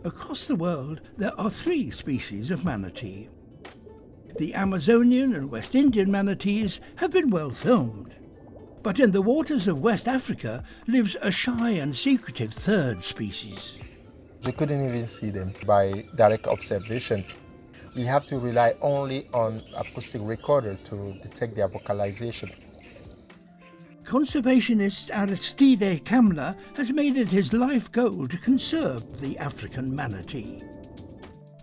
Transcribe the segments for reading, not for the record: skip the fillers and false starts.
Across the world, there are 3 species of manatee. The Amazonian and West Indian manatees have been well filmed. But in the waters of West Africa lives a shy and secretive 3rd species. We couldn't even see them by direct observation. We have to rely only on acoustic recorder to detect their vocalization. Conservationist Aristide Kamla has made it his life goal to conserve the African manatee.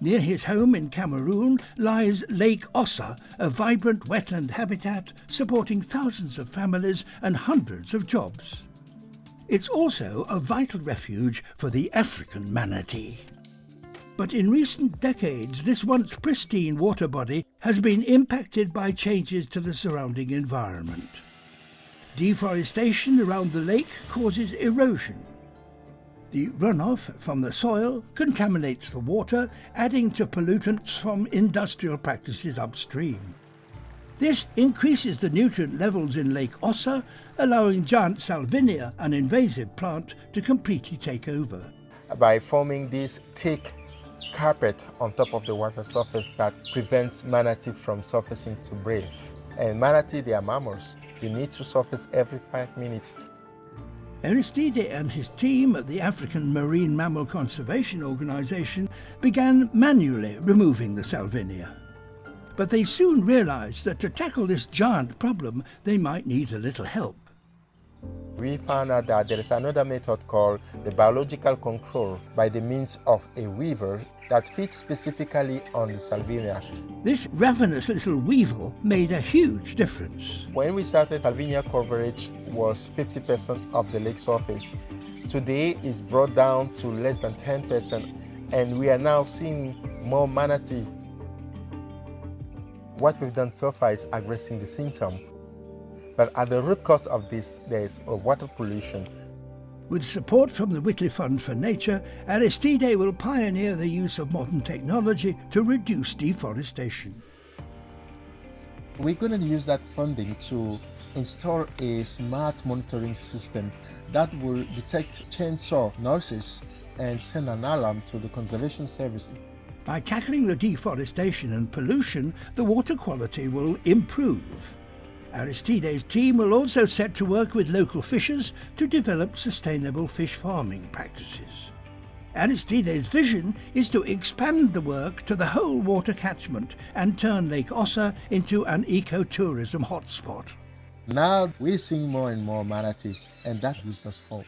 Near his home in Cameroon lies Lake Ossa, a vibrant wetland habitat supporting thousands of families and hundreds of jobs. It's also a vital refuge for the African manatee. But in recent decades, this once pristine water body has been impacted by changes to the surrounding environment. Deforestation around the lake causes erosion. The runoff from the soil contaminates the water, adding to pollutants from industrial practices upstream. This increases the nutrient levels in Lake Ossa, allowing giant salvinia, an invasive plant, to completely take over. By forming this thick carpet on top of the water surface that prevents manatee from surfacing to breathe. And manatee, they are mammals. They need to surface every 5 minutes. Aristide and his team at the African Marine Mammal Conservation Organization began manually removing the salvinia. But they soon realized that to tackle this giant problem, they might need a little help. We found out that there is another method called the biological control by the means of a weaver that feeds specifically on the salvinia. This ravenous little weevil made a huge difference. When we started, salvinia coverage was 50% of the lake surface. Today it's brought down to less than 10%, and we are now seeing more manatee. What we've done so far is addressing the symptom. But at the root cause of this, there is water pollution. With support from the Whitley Fund for Nature, Aristide will pioneer the use of modern technology to reduce deforestation. We're going to use that funding to install a smart monitoring system that will detect chainsaw noises and send an alarm to the conservation service. By tackling the deforestation and pollution, the water quality will improve. Aristide's team will also set to work with local fishers to develop sustainable fish farming practices. Aristide's vision is to expand the work to the whole water catchment and turn Lake Ossa into an ecotourism hotspot. Now we're seeing more and more manatee, and that gives us hope.